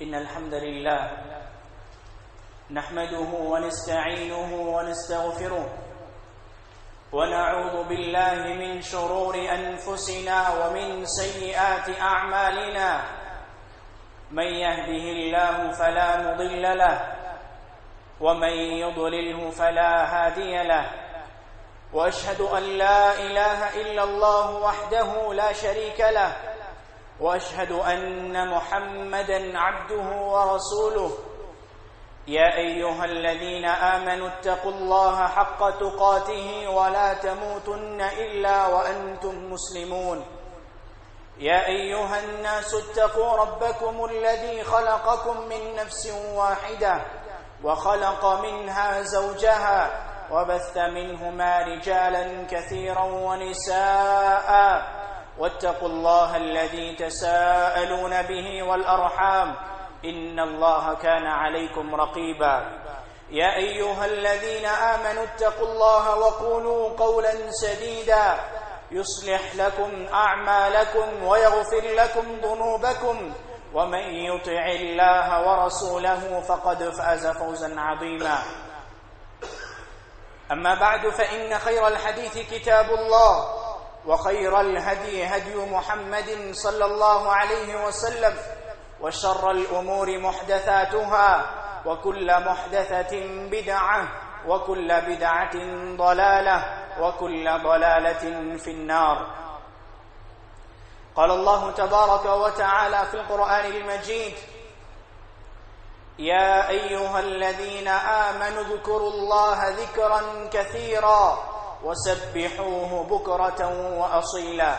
إن الحمد لله نحمده ونستعينه ونستغفره ونعوذ بالله من شرور أنفسنا ومن سيئات أعمالنا من يهده الله فلا مضل له ومن يضلله فلا هادي له وأشهد أن لا إله إلا الله وحده لا شريك له وأشهد أن محمدًا عبده ورسوله يا أيها الذين آمنوا اتقوا الله حق تقاته ولا تموتن إلا وأنتم مسلمون يا أيها الناس اتقوا ربكم الذي خلقكم من نفس واحدة وخلق منها زوجها وبث منهما رجالا كثيرا ونساء واتقوا الله الذي تساءلون به والأرحام إن الله كان عليكم رقيبا يا أيها الذين آمنوا اتقوا الله وقولوا قولا سديدا يصلح لكم أعمالكم ويغفر لكم ذنوبكم ومن يطع الله ورسوله فقد فاز فوزا عظيما أما بعد فإن خير الحديث كتاب الله وخير الهدي هدي محمد صلى الله عليه وسلم وشر الأمور محدثاتها وكل محدثة بدعة وكل بدعة ضلالة وكل ضلالة في النار. قال الله تبارك وتعالى في القرآن المجيد يا أيها الذين آمنوا اذكروا الله ذكرا كثيرا وسبحوه بكرة وأصيلا.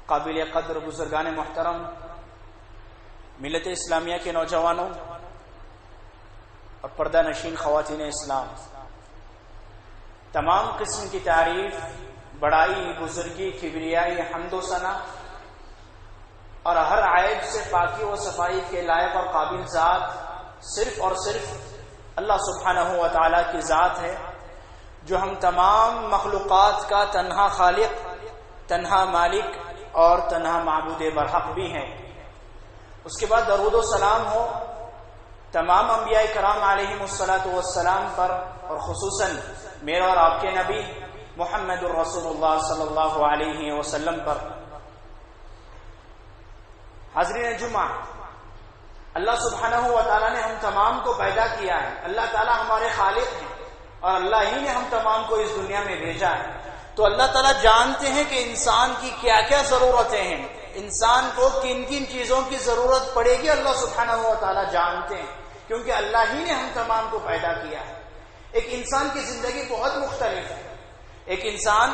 قابل قدر بزرگان محترم، ملت اسلامیہ کے نوجوانوں اور پردہ نشین خواتین اسلام، تمام قسم کی تعریف، بڑائی، بزرگی، کبریائی، حمد و ثنا اور ہر عیب سے پاکی و صفائی کے لائق اور قابل ذات صرف اور صرف اللہ سبحانہ و تعالی کی ذات ہے، جو ہم تمام مخلوقات کا تنہا خالق، تنہا مالک اور تنہا معبود برحق بھی ہیں۔ اس کے بعد درود و سلام ہو تمام انبیاء کرام علیہم الصلاۃ والسلام پر، اور خصوصاً میرے اور آپ کے نبی محمد الرسول اللہ صلی اللہ علیہ وسلم پر۔ حاضرین جمعہ، اللہ سبحانہ و تعالیٰ نے ہم تمام کو پیدا کیا ہے، اللہ تعالیٰ ہمارے خالق ہیں اور اللہ ہی نے ہم تمام کو اس دنیا میں بھیجا ہے۔ تو اللہ تعالیٰ جانتے ہیں کہ انسان کی کیا کیا ضرورتیں ہیں، انسان کو کن کن چیزوں کی ضرورت پڑے گی، اللہ سبحانہ و تعالیٰ جانتے ہیں، کیونکہ اللہ ہی نے ہم تمام کو پیدا کیا ہے۔ ایک انسان کی زندگی بہت مختلف ہے، ایک انسان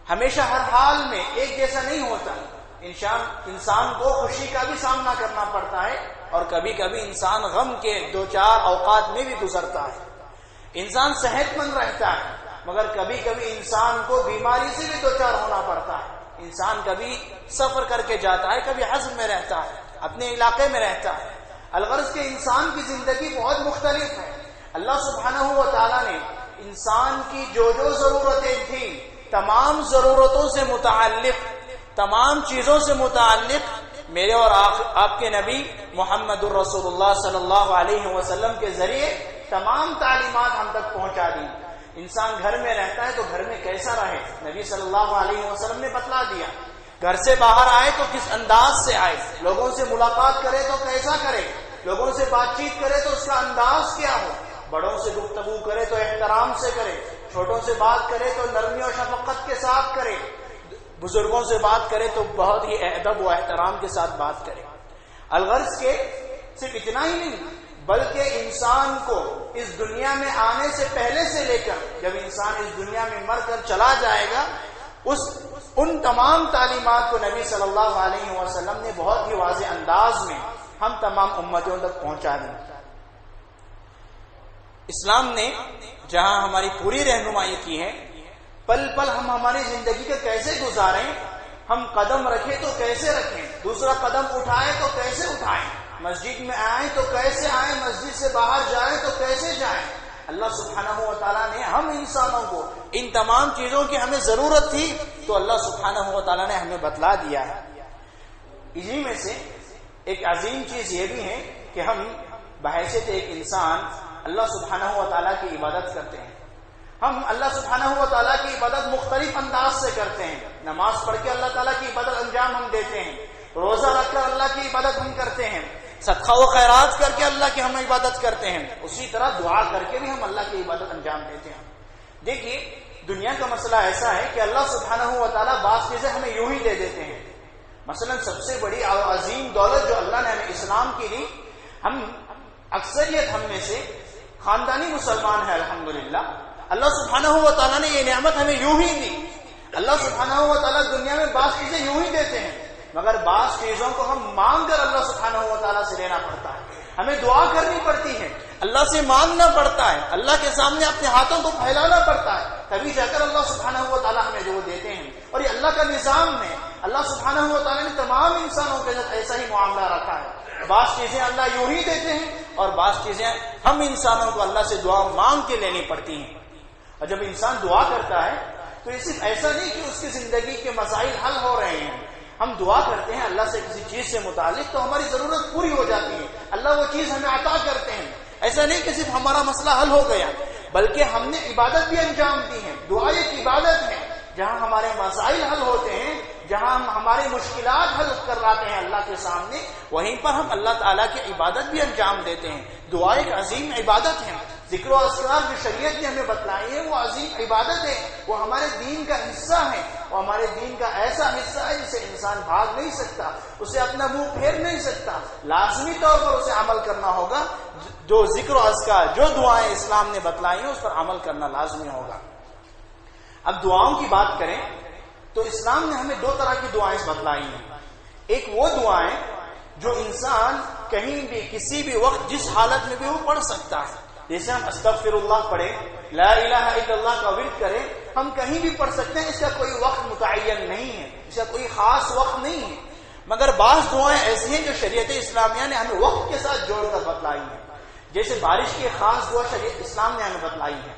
ہمیشہ ہر حال میں ایک جیسا نہیں ہوتا۔ انسان کو خوشی کا بھی سامنا کرنا پڑتا ہے اور کبھی کبھی انسان غم کے دو چار اوقات میں بھی گزرتا ہے۔ انسان صحت مند رہتا ہے مگر کبھی کبھی انسان کو بیماری سے بھی دوچار ہونا پڑتا ہے۔ انسان کبھی سفر کر کے جاتا ہے، کبھی حزب میں رہتا ہے، اپنے علاقے میں رہتا ہے۔ الغرض کہ انسان کی زندگی بہت مختلف ہے۔ اللہ سبحانہ و تعالیٰ نے انسان کی جو ضرورتیں تھیں، تمام ضرورتوں سے متعلق، تمام چیزوں سے متعلق میرے اور آپ کے نبی محمد الرسول اللہ صلی اللہ علیہ وسلم کے ذریعے تمام تعلیمات ہم تک پہنچا دی۔ انسان گھر میں رہتا ہے تو گھر میں کیسا رہے، نبی صلی اللہ علیہ وسلم نے بتلا دیا۔ گھر سے باہر آئے تو کس انداز سے آئے، لوگوں سے ملاقات کرے تو کیسا کرے، لوگوں سے بات چیت کرے تو اس کا انداز کیا ہو، بڑوں سے گفتگو کرے تو احترام سے کرے، چھوٹوں سے بات کرے تو نرمی و شفقت کے ساتھ کرے، بزرگوں سے بات کرے تو بہت ہی ادب و احترام کے ساتھ بات کرے۔ الغرض کہ صرف اتنا ہی نہیں بلکہ انسان کو اس دنیا میں آنے سے پہلے سے لے کر جب انسان اس دنیا میں مر کر چلا جائے گا، ان تمام تعلیمات کو نبی صلی اللہ علیہ وسلم نے بہت ہی واضح انداز میں ہم تمام امتوں تک پہنچا دی۔ اسلام نے جہاں ہماری پوری رہنمائی کی ہے، پل پل ہم ہماری زندگی کا کیسے گزاریں، ہم قدم رکھیں تو کیسے رکھیں، دوسرا قدم اٹھائیں تو کیسے اٹھائیں، مسجد میں آئیں تو کیسے آئیں، مسجد سے باہر جائیں تو کیسے جائیں، اللہ سبحانہ و تعالیٰ نے ہم انسانوں کو ان تمام چیزوں کی ہمیں ضرورت تھی تو اللہ سبحانہ و تعالیٰ نے ہمیں بتلا دیا ہے۔ اسی میں سے ایک عظیم چیز یہ بھی ہے کہ ہم بحیثیت ایک انسان اللہ سبحانہ و تعالیٰ کی عبادت کرتے ہیں. ہم اللہ سبحانہ و تعالیٰ کی عبادت مختلف انداز سے کرتے ہیں. نماز پڑھ کے اللہ تعالیٰ کی عبادت انجام ہم دیتے ہیں, روزہ رکھ کر اللہ کی عبادت ہم کرتے ہیں, صدقہ و خیرات کر کے اللہ کی ہم عبادت کرتے ہیں, اسی طرح دعا کر کے بھی ہم اللہ کی عبادت انجام دیتے ہیں. دیکھیے دنیا کا مسئلہ ایسا ہے کہ اللہ سبحانہ و تعالیٰ بعض چیزیں ہمیں یوں ہی دے دیتے ہیں. مثلا سب سے بڑی اور عظیم دولت جو اللہ نے ہمیں اسلام کی دی, ہم اکثریت ہم میں سے خاندانی مسلمان ہے الحمدللہ. اللہ سبحانہ و تعالیٰ نے یہ نعمت ہمیں یوں ہی دی. اللہ سبحانہ و تعالیٰ دنیا میں بعض چیزیں یوں ہی دیتے ہیں, مگر بعض چیزوں کو ہم مانگ کر اللہ سبحانہ و تعالیٰ سے لینا پڑتا ہے. ہمیں دعا کرنی پڑتی ہے, اللہ سے مانگنا پڑتا ہے, اللہ کے سامنے اپنے ہاتھوں کو پھیلانا پڑتا ہے, تبھی جا کر اللہ سبحانہ و تعالیٰ ہمیں جو دیتے ہیں. اور یہ اللہ کا نظام ہے. اللہ سبحانہ و تعالیٰ نے تمام انسانوں کے ساتھ ایسا ہی معاملہ رکھا ہے. بعض چیزیں اللہ یوں ہی دیتے ہیں اور بعض چیزیں ہم انسانوں کو اللہ سے دعا مانگ کے لینی پڑتی ہیں. اور جب انسان دعا کرتا ہے تو یہ صرف ایسا نہیں کہ اس کی زندگی کے مسائل حل ہو رہے ہیں. ہم دعا کرتے ہیں اللہ سے کسی چیز سے متعلق تو ہماری ضرورت پوری ہو جاتی ہے, اللہ وہ چیز ہمیں عطا کرتے ہیں. ایسا نہیں کہ صرف ہمارا مسئلہ حل ہو گیا, بلکہ ہم نے عبادت بھی انجام دی ہے. دعا ایک عبادت ہے. جہاں ہمارے مسائل حل ہوتے ہیں, جہاں ہم ہماری مشکلات حل کر لاتے ہیں اللہ کے سامنے, وہیں پر ہم اللہ تعالیٰ کی عبادت بھی انجام دیتے ہیں. دعا ایک عظیم عبادت ہے. ذکر و اذکار جو شریعت نے ہمیں بتلائی ہے وہ عظیم عبادت ہے. وہ ہمارے دین کا حصہ ہے. وہ ہمارے دین کا ایسا حصہ ہے جسے انسان بھاگ نہیں سکتا, اسے اپنا منہ پھیر نہیں سکتا. لازمی طور پر اسے عمل کرنا ہوگا. جو ذکر و اذکار, جو دعائیں اسلام نے بتلائی ہیں اس پر عمل کرنا لازمی ہوگا. اب دعاؤں کی بات کریں تو اسلام نے ہمیں دو طرح کی دعائیں بتلائی ہیں. ایک وہ دعائیں جو انسان کہیں بھی کسی بھی وقت جس حالت میں بھی وہ پڑھ سکتا ہے. جیسے ہم استغفر اللہ پڑھیں, لا الہ الا اللہ کا ورد کریں, ہم کہیں بھی پڑھ سکتے ہیں. اس کا کوئی وقت متعین نہیں ہے, اس کا کوئی خاص وقت نہیں ہے. مگر بعض دعائیں ایسی ہیں جو شریعت اسلامیہ نے ہمیں وقت کے ساتھ جوڑ کر بتلائی ہیں. جیسے بارش کی خاص دعا شریعت اسلام نے ہمیں بتلائی ہے.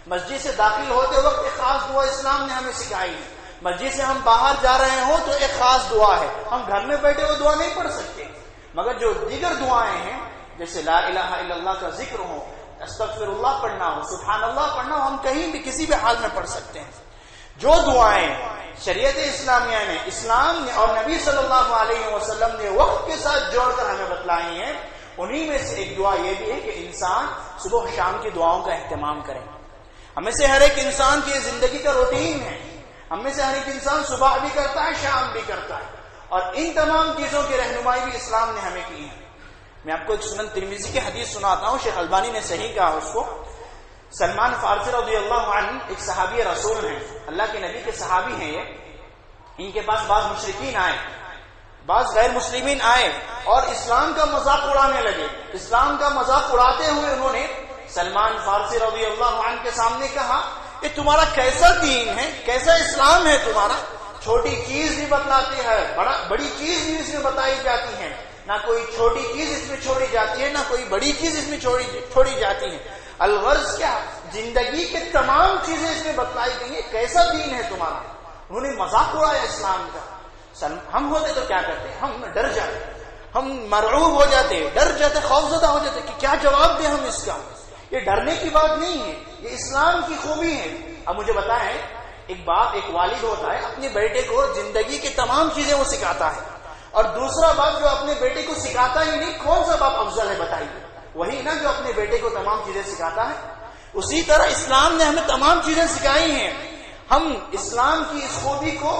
مسجد سے داخل ہوتے وقت ایک خاص دعا اسلام نے ہمیں سکھائی ہے. مسجد سے ہم باہر جا رہے ہوں تو ایک خاص دعا ہے. ہم گھر میں بیٹھے وہ دعا نہیں پڑھ سکتے. مگر جو دیگر دعائیں ہیں جیسے لا الہ الا اللہ کا ذکر ہو, استغفر اللہ پڑھنا ہو, سبحان اللہ پڑھنا ہو, ہم کہیں بھی کسی بھی حال میں پڑھ سکتے ہیں. جو دعائیں شریعت اسلامیہ نے, اسلام نے اور نبی صلی اللہ علیہ وسلم نے وقت کے ساتھ جوڑ کر ہمیں بتلائی ہیں, انہی میں سے ایک دعا یہ بھی ہے کہ انسان صبح شام کی دعاؤں کا اہتمام کرے. ہمیں سے ہر ایک انسان کی زندگی کا روٹین ہے. ہم میں سے ہر ایک انسان صبح بھی کرتا ہے, شام بھی کرتا ہے, اور ان تمام چیزوں کی رہنمائی بھی اسلام نے ہمیں کی ہے. میں آپ کو ایک سنن ترمذی کی حدیث سناتا ہوں, شیخ البانی نے صحیح کہا اس کو. سلمان فارسی رضی اللہ عنہ ایک صحابی رسول ہیں, اللہ کے نبی کے صحابی ہیں. یہ ان کے پاس بعض مشرکین آئے, بعض غیر مسلمین آئے اور اسلام کا مذاق اڑانے لگے. اسلام کا مذاق اڑاتے ہوئے انہوں نے سلمان فارسی رضی اللہ عنہ کے سامنے کہا, یہ تمہارا کیسا دین ہے, کیسا اسلام ہے تمہارا. چھوٹی چیز بھی بتلاتی ہے, بڑی چیز بھی اس میں بتائی جاتی ہے. نہ کوئی چھوٹی چیز اس میں چھوڑی جاتی ہے, نہ کوئی بڑی چیز اس میں چھوڑی جاتی ہے. الغرض کیا, زندگی کے تمام چیزیں اس میں بتلائی گئی ہیں. کیسا دین ہے تمہارا. انہوں نے مذاق اڑایا اسلام کا. ہم ہوتے تو کیا کرتے, ہم ڈر جاتے, ہم مرعوب ہو جاتے, ڈر جاتے, خوفزدہ ہو جاتے کہ کیا جواب دیں ہم اس کا. یہ ڈرنے کی بات نہیں ہے, یہ اسلام کی خوبی ہے. اب مجھے بتائیں, ایک باپ, ایک والد ہوتا ہے, اپنے بیٹے کو زندگی کی تمام چیزیں وہ سکھاتا ہے, اور دوسرا باپ جو اپنے بیٹے کو سکھاتا ہی نہیں, کون سا باپ افضل ہے بتائیے. وہی نا جو اپنے بیٹے کو تمام چیزیں سکھاتا ہے. اسی طرح اسلام نے ہمیں تمام چیزیں سکھائی ہیں. ہم اسلام کی اس خوبی کو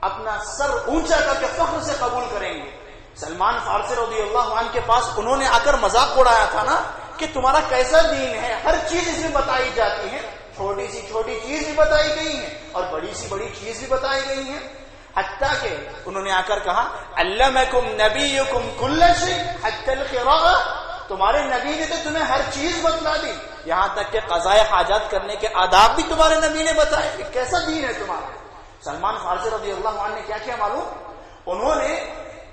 اپنا سر اونچا کر کے فخر سے قبول کریں گے. سلمان فارسی رضی اللہ عنہ کے پاس انہوں نے آ کر مذاق اڑایا تھا نا کہ تمہارا کیسا دین ہے, ہر چیز اس میں بتائی جاتی ہے. چھوٹی سی چھوٹی چیز بھی بتائی گئی ہے اور بڑی سی بڑی چیز بھی بتائی گئی ہے. حتیٰ کہ انہوں نے آ کر کہا, علمکم نبیکم کل شیء حتی القراءۃ, تمہارے نبی نے تو تمہیں ہر چیز بتلا دی, یہاں تک کہ قضاء حاجات کرنے کے آداب بھی تمہارے نبی نے بتائے. کہ کیسا دین ہے تمہارا. سلمان فارسی رضی اللہ عنہ نے کیا کیا معلوم, انہوں نے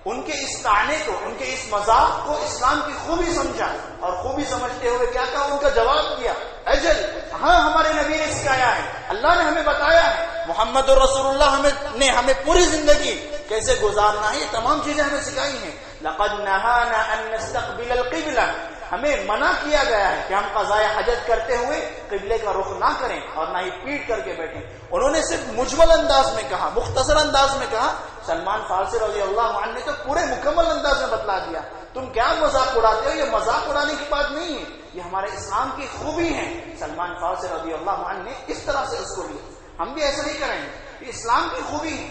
ان کے اس طعنے کو, ان کے اس مذاق کو اسلام کی خوبی سمجھا, اور خوبی سمجھتے ہوئے کیا کہا, ان کا جواب دیا, اجل ہاں ہمارے نبی نے سکھایا ہے, اللہ نے ہمیں بتایا ہے, محمد رسول اللہ نے ہمیں پوری زندگی کیسے گزارنا ہے، یہ تمام چیزیں ہمیں سکھائی ہیں. لقد نہانا ان نستقبل القبلہ، ہمیں منع کیا گیا ہے کہ ہم قضاء حاجت کرتے ہوئے قبلے کا رخ نہ کریں اور نہ ہی پیٹ کر کے بیٹھیں. انہوں نے صرف مجمل انداز میں کہا، مختصر انداز میں کہا. سلمان فارسی رضی اللہ عنہ نے تو پورے مکمل انداز میں بتلا دیا. تم کیا مذاق اڑاتے ہو؟ یہ مذاق اڑانے کی بات نہیں ہے، یہ ہمارے اسلام کی خوبی ہے. سلمان فارسی رضی اللہ عنہ نے اس طرح سے اس کو لیا. ہم بھی ایسا نہیں کریں گے، یہ اسلام کی خوبی ہے.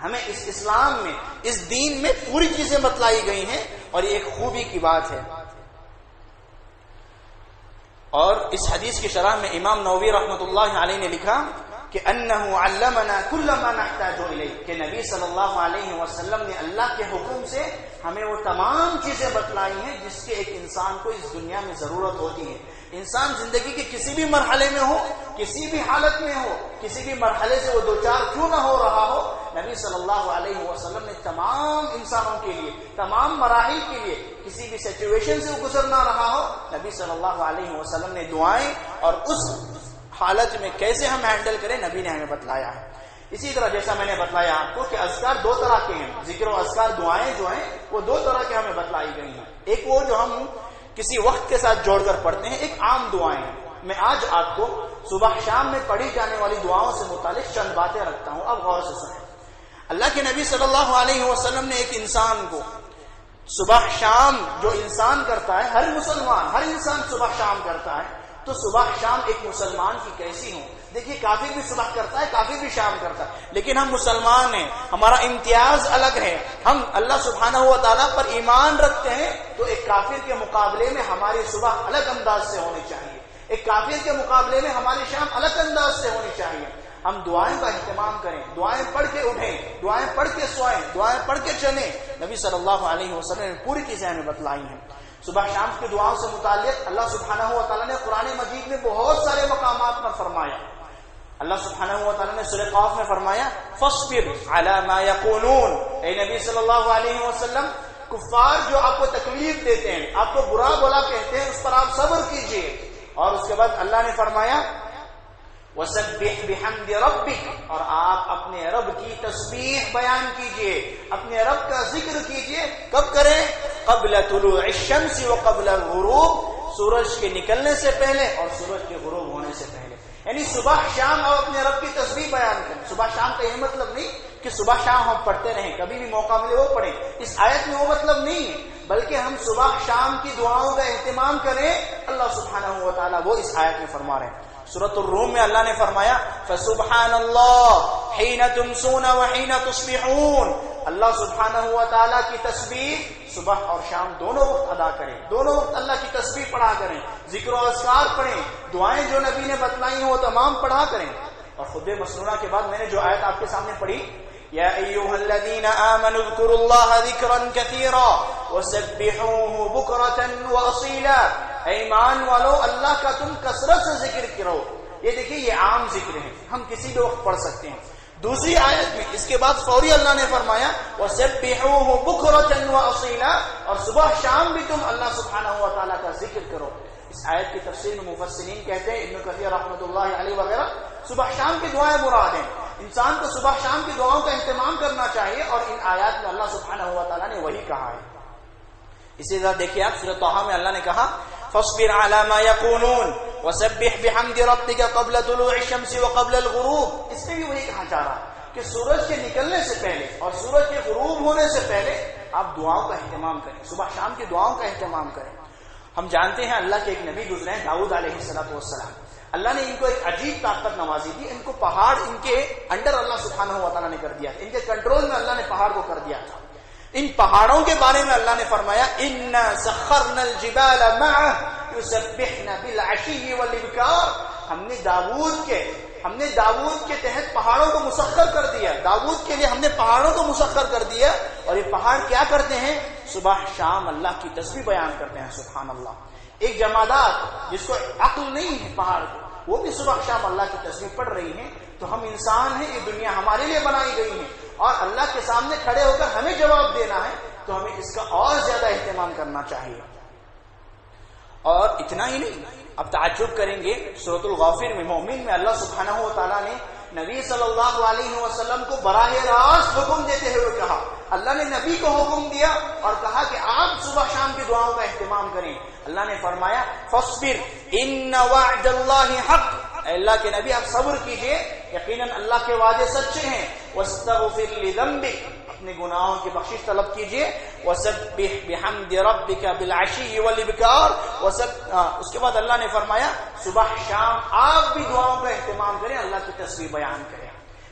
ہمیں اس اسلام میں، اس دین میں پوری چیزیں بتلائی گئی ہیں اور یہ ایک خوبی کی بات ہے. اور اس حدیث کی شرح میں امام نووی رحمۃ اللہ علیہ نے لکھا کہ انہ علمنا کل ما نحتاج الیہ، کہ نبی صلی اللہ علیہ وسلم نے اللہ کے حکم سے ہمیں وہ تمام چیزیں بتلائی ہیں جس کے ایک انسان کو اس دنیا میں ضرورت ہوتی ہے. انسان زندگی کے کسی بھی مرحلے میں ہو، کسی بھی حالت میں ہو، کسی بھی مرحلے سے وہ دوچار کیوں نہ ہو رہا ہو، نبی صلی اللہ علیہ وسلم نے تمام انسانوں کے لیے، تمام مراحل کے لیے، کسی بھی سچویشن سے وہ گزر نہ رہا ہو، نبی صلی اللہ علیہ وسلم نے دعائیں اور اس حالت میں کیسے ہم ہینڈل کریں نبی نے ہمیں بتلایا ہے. اسی طرح جیسا میں نے بتلایا آپ کو کہ اذکار دو طرح کے ہیں، ذکر و اذکار دعائیں جو ہیں وہ دو طرح کے ہمیں بتلائی گئی ہیں. ایک وہ جو ہم کسی وقت کے ساتھ جوڑ کر پڑھتے ہیں، ایک عام دعائیں ہیں. میں آج آپ کو صبح شام میں پڑھی جانے والی دعاؤں سے متعلق چند باتیں رکھتا ہوں، اب غور سے سنیں. اللہ کے نبی صلی اللہ علیہ وسلم نے ایک انسان کو صبح شام جو انسان کرتا ہے، ہر مسلمان، ہر انسان صبح شام کرتا ہے، تو صبح شام ایک مسلمان کی کیسی ہوں. دیکھیے کافر بھی صبح کرتا ہے، کافر بھی شام کرتا ہے، لیکن ہم مسلمان ہیں، ہمارا امتیاز الگ ہے. ہم اللہ سبحانہ و تعالیٰ پر ایمان رکھتے ہیں، تو ایک کافر کے مقابلے میں ہماری صبح الگ انداز سے ہونی چاہیے، ایک کافر کے مقابلے میں ہماری شام الگ انداز سے ہونی چاہیے. ہم دعائیں کا اہتمام کریں، دعائیں پڑھ کے اٹھیں، دعائیں پڑھ کے سوئیں، دعائیں پڑھ کے چلیں. نبی صلی اللہ علیہ وسلم نے پوری چیزیں ہمیں بتلائی ہیں. صبح شام کی دعاؤں سے متعلق اللہ سبحانہ و تعالیٰ نے قرآن مجید میں بہت سارے مقامات پر فرمایا. اللہ سبحانہ و تعالیٰ نے سورہ قاف میں فرمایا فاصبر علی ما یقولون. اے نبی صلی اللہ علیہ وسلم، کفار جو آپ کو تکلیف دیتے ہیں، آپ کو برا بلا کہتے ہیں، اس پر آپ صبر کیجئے. اور اس کے بعد اللہ نے فرمایا وسبح بحمد ربک، اور آپ اپنے رب کی تسبیح بیان کیجئے، اپنے رب کا ذکر کیجئے. کب کریں؟ قبل طلوع الشمس وقبل الغروب، سورج کے نکلنے سے پہلے اور سورج کے غروب ہونے سے پہلے. یعنی صبح شام آپ اپنے رب کی تسبیح بیان کریں. صبح شام کا یہ مطلب نہیں کہ صبح شام ہم پڑھتے رہیں، کبھی بھی موقع ملے وہ پڑھیں، اس آیت میں وہ مطلب نہیں ہے، بلکہ ہم صبح شام کی دعاؤں کا اہتمام کریں. اللہ سبحانہ و تعالیٰ وہ اس آیت میں فرما رہے ہیں. سورۃ الروم میں اللہ نے فرمایا فسبحان اللہ حین تمسون وحین تصبحون. اللہ سبحانہ و تعالیٰ کی تسبیح صبح اور شام دونوں وقت ادا کریں، دونوں وقت اللہ کی تسبیح پڑھا کریں، ذکر و اذکار پڑھیں، دعائیں جو نبی نے بتلائی ہیں وہ تمام پڑھا کریں. اور خطبہ مسنونہ کے بعد میں نے جو آیت آپ کے سامنے پڑھی، یا ایھا الذین آمنوا اذکروا اللہ ذکرا کثیرا وسبحوہ بکرۃ واصیلا. اے ایمان والو، اللہ کا تم کثرت سے ذکر کرو. یہ دیکھیے یہ عام ذکر ہے، ہم کسی بھی وقت پڑھ سکتے ہیں. دوسری آیت میں اس کے بعد فوری اللہ نے فرمایا وَسَبِّحُوهُ بُكْرَةً وَأَصِيلًا، اور صبح شام بھی تم اللہ سبحانہ و تعالیٰ کا ذکر کرو. اس آیت کی تفسیر میں مفسرین کہتے ہیں، ابن کثیر رحمۃ اللہ علیہ وغیرہ، صبح شام کی دعائیں مراد ہیں. انسان کو صبح شام کی دعاؤں کا اہتمام کرنا چاہیے، اور ان آیات میں اللہ سبحانہ و تعالیٰ نے وہی کہا ہے. اسی طرح دیکھیے آپ سورۃ طٰہٰ میں اللہ نے کہا فاصبر علی ما یقولون وسبح بحمد ربک قبل طلوع الشمس وقبل الغروب. اس میں بھی وہی کہا جا رہا کہ سورج کے نکلنے سے پہلے اور سورج کے غروب ہونے سے پہلے آپ دعاؤں کا اہتمام کریں، صبح شام کی دعاؤں کا اہتمام کریں. ہم جانتے ہیں اللہ کے ایک نبی گزرے ہیں داؤد علیہ السلام. اللہ نے ان کو ایک عجیب طاقت نوازی دی. ان کو پہاڑ ان کے انڈر اللہ سبحانہ و تعالیٰ نے کر دیا تھا، ان کے کنٹرول میں اللہ نے پہاڑ کو کر دیا تھا. ان پہاڑوں کے بارے میں اللہ نے فرمایا اِنَّا سَخَّرْنَا الْجِبَالَ مَعَهُ يُسَبِّحْنَ بِالْعَشِيِّ وَالْإِبْكَارِ. ہم نے داؤد کے تحت پہاڑوں کو مسخر کر دیا. داؤد کے لیے ہم نے پہاڑوں کو مسخر کر دیا، اور یہ پہاڑ کیا کرتے ہیں؟ صبح شام اللہ کی تسبیح بیان کرتے ہیں. سبحان اللہ. ایک جمادات جس کو عقل نہیں ہے پہاڑ کو، وہ بھی صبح شام اللہ کی تسبیح پڑھ رہی ہیں. تو ہم انسان ہیں، یہ دنیا ہمارے لیے بنائی گئی ہے، اور اللہ کے سامنے کھڑے ہو کر ہمیں جواب دینا ہے، تو ہمیں اس کا اور زیادہ اہتمام کرنا چاہیے. اور اتنا ہی نہیں، اب تعجب کریں گے سورۃ الغافر میں مومن میں اللہ سبحانہ و تعالیٰ نے نبی صلی اللہ علیہ وسلم کو براہ راست حکم دیتے ہوئے کہا. اللہ نے نبی کو حکم دیا اور کہا کہ آپ صبح شام کی دعاؤں کا اہتمام کریں. اللہ نے فرمایا فاصبر ان وعد اللہ حق، اے اللہ کے نبی آپ صبر کیجئے، یقیناً اللہ کے وعدے سچے ہیں. واستغفر لذنبک، اپنے گناہوں کی بخشش طلب کیجئے. وسبح بحمد ربک بالعشی والابکار، اس کے بعد اللہ نے فرمایا صبح شام آپ بھی دعاؤں کا اہتمام کریں، اللہ کی تسبیح بیان کریں.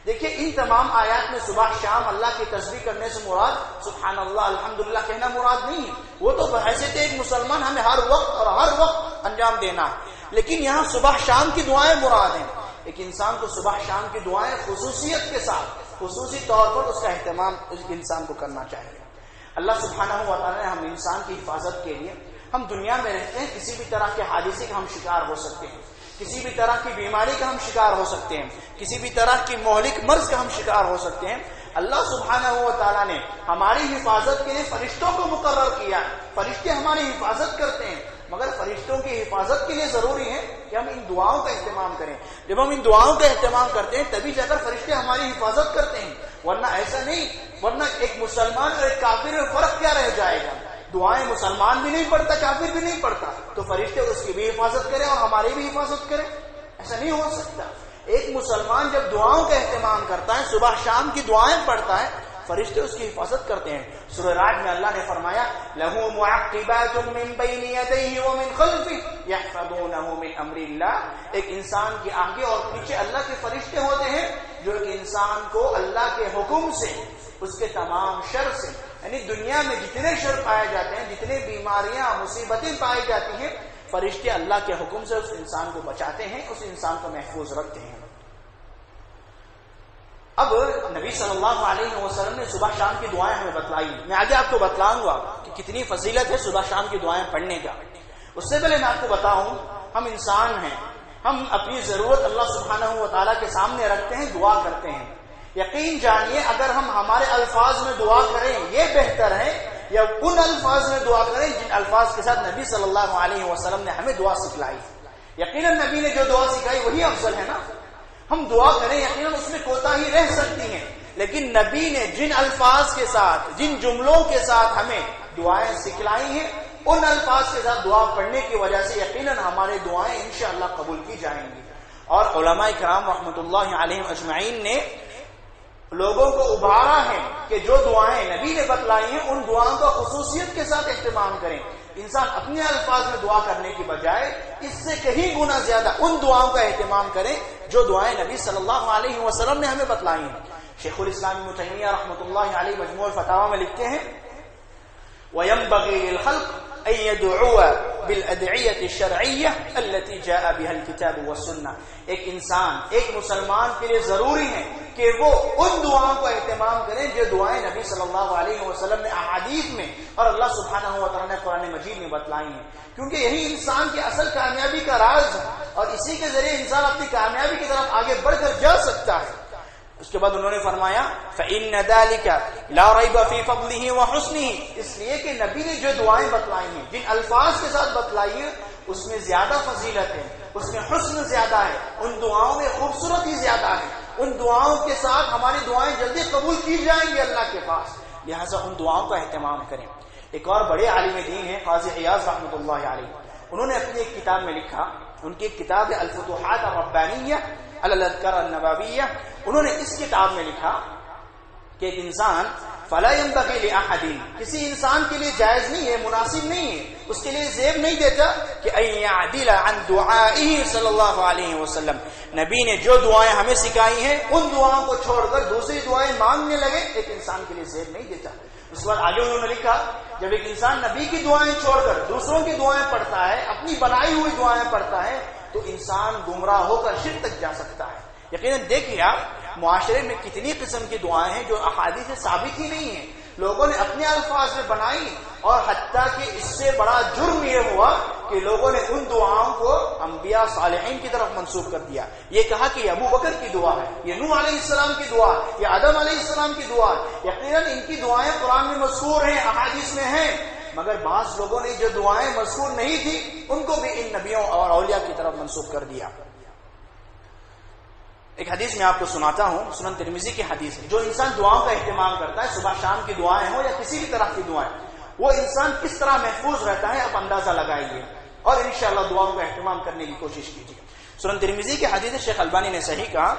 دیکھیے ان تمام آیات میں صبح شام اللہ کی تسبیح کرنے سے مراد سبحان اللہ الحمدللہ کہنا مراد نہیں ہے، وہ تو بحیثیت ایک مسلمان ہمیں ہر وقت اور ہر وقت انجام دینا ہے. لیکن یہاں صبح شام کی دعائیں مراد ہیں. ایک انسان کو صبح شام کی دعائیں خصوصیت کے ساتھ خصوصی طور پر اس کا اہتمام اس انسان کو کرنا چاہیے. اللہ سبحانہ و تعالی نے ہم انسان کی حفاظت کے لیے، ہم دنیا میں رہتے ہیں، کسی بھی طرح کے حادثے کا ہم شکار ہو سکتے ہیں، کسی بھی طرح کی بیماری کا ہم شکار ہو سکتے ہیں، کسی بھی طرح کی مہلک مرض کا ہم شکار ہو سکتے ہیں. اللہ سبحانہ و تعالیٰ نے ہماری حفاظت کے لیے فرشتوں کو مقرر کیا. فرشتے ہماری حفاظت کرتے ہیں، مگر فرشتوں کی حفاظت کے لیے ضروری ہے کہ ہم ان دعاؤں کا اہتمام کریں. جب ہم ان دعاؤں کا اہتمام کرتے ہیں تبھی جا کر فرشتے ہماری حفاظت کرتے ہیں، ورنہ ایسا نہیں. ورنہ ایک مسلمان اور ایک کافر میں فرق کیا رہ جائے گا؟ دعائیں مسلمان بھی نہیں پڑھتا، کافر بھی نہیں پڑھتا، تو فرشتے اس کی بھی حفاظت کریں اور ہماری بھی حفاظت کریں؟ ایسا نہیں ہو سکتا. ایک مسلمان جب دعاؤں کا اہتمام کرتا ہے، صبح شام کی دعائیں پڑھتا ہے، فرشتے اس کی حفاظت کرتے ہیں. سورہ رعد میں اللہ نے فرمایا لَهُ مُعَقِّبَاتٌ مِّن بَيْنِ يَدَيْهِ وَمِن خَلْفِهِ يَحْفَظُونَهُ مِنْ أَمْرِ اللَّهِ. ایک انسان کے آگے اور پیچھے اللہ کے فرشتے ہوتے ہیں جو ایک انسان کو اللہ کے حکم سے، اس کے تمام شر سے، یعنی دنیا میں جتنے شر پائے جاتے ہیں، جتنے بیماریاں مصیبتیں پائی جاتی ہیں، فرشتے اللہ کے حکم سے اس انسان کو بچاتے ہیں، اس انسان کو محفوظ رکھتے ہیں. اب نبی صلی اللہ علیہ وسلم نے صبح شام کی دعائیں ہمیں بتلائی. میں آگے آپ کو بتلاؤں گا کہ کتنی فضیلت ہے صبح شام کی دعائیں پڑھنے کا. اس سے پہلے میں آپ کو بتاؤں، ہم انسان ہیں، ہم اپنی ضرورت اللہ سبحانہ و تعالیٰ کے سامنے رکھتے ہیں، دعا کرتے ہیں. یقین جانیے اگر ہم ہمارے الفاظ میں دعا کریں یہ بہتر ہے یا ان الفاظ میں دعا کریں جن الفاظ کے ساتھ نبی صلی اللہ علیہ وسلم نے ہمیں دعا سکھلائی. یقیناً نبی نے جو دعا سکھائی وہی افضل ہے نا. ہم دعا کریں، یقیناً اس میں کوتاہی رہ سکتی ہیں، لیکن نبی نے جن الفاظ کے ساتھ، جن جملوں کے ساتھ ہمیں دعائیں سکھلائی ہیں، ان الفاظ کے ساتھ دعا پڑھنے کی وجہ سے یقیناً ہماری دعائیں انشاءاللہ قبول کی جائیں گی. اور علماء کرام رحمۃ اللہ علیہم اجمعین نے لوگوں کو ابھارا ہے کہ جو دعائیں نبی نے بتلائی ہیں ان دعاؤں کا خصوصیت کے ساتھ اہتمام کریں. انسان اپنے الفاظ میں دعا کرنے کی بجائے اس سے کہیں گنا زیادہ ان دعاؤں کا اہتمام کریں جو دعائیں نبی صلی اللہ علیہ وسلم نے ہمیں بتلائی ہیں. شیخ الاسلام ابن تیمیہ رحمۃ اللہ علیہ مجموع الفتاوی میں لکھتے ہیں وَيَنبَغِي لِلْخَلْقِ أَن يَدْعُوَ بِالْأَدْعِيَّةِ الشَّرْعِيَّةِ الَّتِي جَاءَ بِهَا الْكِتَابُ وَالسُّنَّةُ. ایک انسان، ایک مسلمان کے لیے ضروری ہے کہ وہ ان دعاؤں کو اہتمام کریں جو دعائیں نبی صلی اللہ علیہ وسلم نے احادیث میں اور اللہ سبحانہ و تعالیٰ نے قرآن مجید میں بتلائی ہیں، کیونکہ یہی انسان کی اصل کامیابی کا راز ہے اور اسی کے ذریعے انسان اپنی کامیابی کی طرف آگے بڑھ کر جا سکتا ہے. اس کے بعد انہوں نے فرمایا فَإِنَّ ذَلِكَ لَا رَيْبَ فِي فَضْلِهِ وَحُسْنِهِ. اس لیے کہ نبی نے جو دعائیں بتلائی ہیں، جن الفاظ کے ساتھ بتلائی ہیں، اس میں زیادہ فضیلت ہے، اس میں حسن زیادہ ہے، ان دعاؤں میں خوبصورتی زیادہ ہے، ان دعاؤں کے ساتھ ہماری دعائیں جلدی قبول کی جائیں گی اللہ کے پاس. لہٰذا ان دعاؤں کا اہتمام کریں. ایک اور بڑے عالم دین ہیں قاضی عیاض رحمۃ اللہ علیہ، انہوں نے اپنی ایک کتاب میں لکھا، ان کی ایک کتاب ہے الفتوحات الربانیہ علی الاذکار النبویہ. انہوں نے اس کتاب میں لکھا کہ ایک انسان فلا ينبغي لأحد، کسی انسان کے لیے جائز نہیں ہے، مناسب نہیں ہے، اس کے لیے زیب نہیں دیتا کہ ان يعدل عن دعائه صلی اللہ علیہ وسلم. نبی نے جو دعائیں ہمیں سکھائی ہیں ان دعاؤں کو چھوڑ کر دوسری دعائیں مانگنے لگے، ایک انسان کے لیے زیب نہیں دیتا. اس کے بعد آگے انہوں نے لکھا جب ایک انسان نبی کی دعائیں چھوڑ کر دوسروں کی دعائیں پڑھتا ہے، اپنی بنائی ہوئی دعائیں پڑھتا ہے، تو انسان گمراہ ہو کر شرک تک جا سکتا ہے. یقیناً دیکھیے آپ معاشرے میں کتنی قسم کی دعائیں ہیں جو احادیث سے ثابت ہی نہیں ہیں، لوگوں نے اپنے الفاظ میں بنائی، اور حتیٰ کہ اس سے بڑا جرم یہ ہوا کہ لوگوں نے ان دعاؤں کو انبیاء صالحین کی طرف منسوب کر دیا. یہ کہا کہ یہ ابو بکر کی دعا ہے، یہ نوح علیہ السلام کی دعا، یہ آدم علیہ السلام کی دعا. یقیناً ان کی دعائیں قرآن میں مذکور ہیں، احادیث میں ہیں، مگر بعض لوگوں نے جو دعائیں مذکور نہیں تھی ان کو بھی ان نبیوں اور اولیاء کی طرف منسوب کر دیا. ایک حدیث میں آپ کو سناتا ہوں، سنن ترمذی کی حدیث ہے، جو انسان دعاؤں کا اہتمام کرتا ہے، صبح شام کی دعائیں ہوں یا کسی بھی طرح کی دعائیں، وہ انسان کس طرح محفوظ رہتا ہے آپ اندازہ لگائیے اور انشاءاللہ دعاؤں کا اہتمام کرنے کی کوشش کیجیے۔ سنن ترمذی کی حدیث شیخ البانی نے صحیح کہا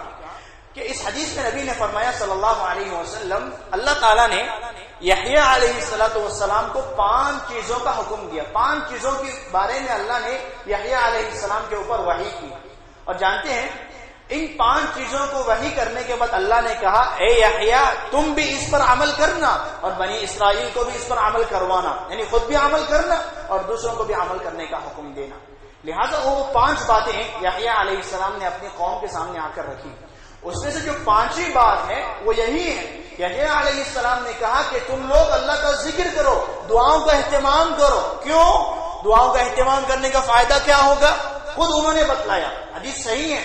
کہ اس حدیث میں نبی نے فرمایا صلی اللہ علیہ وسلم، اللہ تعالیٰ نے یحییٰ علیہ السلام کو 5 چیزوں کا حکم دیا، 5 چیزوں کے بارے میں اللہ نے یحییٰ علیہ السلام کے اوپر وحی کی، اور جانتے ہیں ان 5 چیزوں کو وحی کرنے کے بعد اللہ نے کہا اے یحییٰ تم بھی اس پر عمل کرنا اور بنی اسرائیل کو بھی اس پر عمل کروانا، یعنی خود بھی عمل کرنا اور دوسروں کو بھی عمل کرنے کا حکم دینا۔ لہٰذا وہ 5 باتیں یحییٰ علیہ السلام نے اپنی قوم کے سامنے آ کر رکھی، اس میں سے جو 5ویں بات ہے وہ یہی ہے، یحییٰ علیہ السلام نے کہا کہ تم لوگ اللہ کا ذکر کرو، دعاؤں کا اہتمام کرو۔ کیوں؟ دعاؤں کا اہتمام کرنے کا فائدہ کیا ہوگا؟ خود انہوں نے بتلایا، حدیث صحیح ہے۔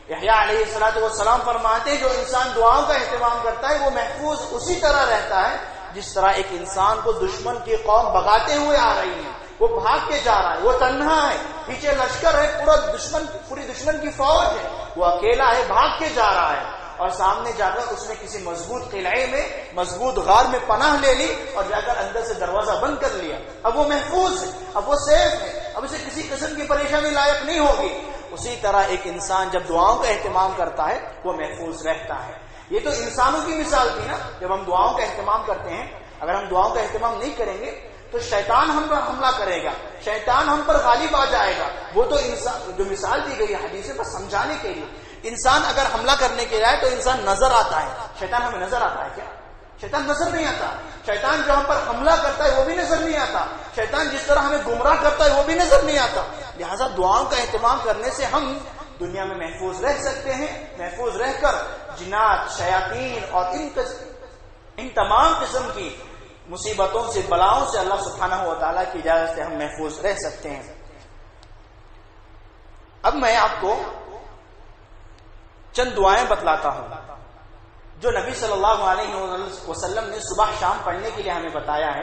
یحییٰ علیہ السلام فرماتے ہیں جو انسان دعاؤں کا اہتمام کرتا ہے وہ محفوظ اسی طرح رہتا ہے جس طرح ایک انسان کو دشمن کی قوم بھگاتے ہوئے آ رہی ہے، وہ بھاگ کے جا رہا ہے، وہ تنہا ہے، پیچھے لشکر ہے، پوری دشمن کی فوج ہے، وہ اکیلا ہے، بھاگ کے جا رہا ہے، اور سامنے جا کر اس نے کسی مضبوط قلعے میں، مضبوط غار میں پناہ لے لی اور جا کر اندر سے دروازہ بند کر لیا۔ اب وہ محفوظ ہے، اب وہ سیف ہے، اب اسے کسی قسم کی پریشانی لائق نہیں ہوگی۔ اسی طرح ایک انسان جب دعاؤں کا اہتمام کرتا ہے وہ محفوظ رہتا ہے۔ یہ تو انسانوں کی مثال تھی نا، جب ہم دعاؤں کا اہتمام کرتے ہیں، اگر ہم دعاؤں کا اہتمام نہیں کریں گے تو شیطان ہم پر حملہ کرے گا، شیطان ہم پر غالب آ جائے گا۔ وہ تو انسان جو مثال دی گئی حدیث میں بس سمجھانے کے لیے، انسان اگر حملہ کرنے کے جائے تو انسان نظر آتا ہے، شیطان ہمیں نظر آتا ہے کیا؟ شیطان نظر نہیں آتا۔ شیطان جو ہم پر حملہ کرتا ہے وہ بھی نظر نہیں آتا، شیطان جس طرح ہمیں گمراہ کرتا ہے وہ بھی نظر نہیں آتا۔ لہٰذا دعاؤں کا اہتمام کرنے سے ہم دنیا میں محفوظ رہ سکتے ہیں، محفوظ رہ کر جنات، شیاطین اور ان تمام قسم کی مصیبتوں سے، بلاؤں سے اللہ سبحانہ و تعالیٰ کی اجازت سے ہم محفوظ رہ سکتے ہیں۔ اب میں آپ کو چند دعائیں بتلاتا ہوں جو نبی صلی اللہ علیہ وسلم نے صبح شام پڑھنے کے لیے ہمیں بتایا ہے،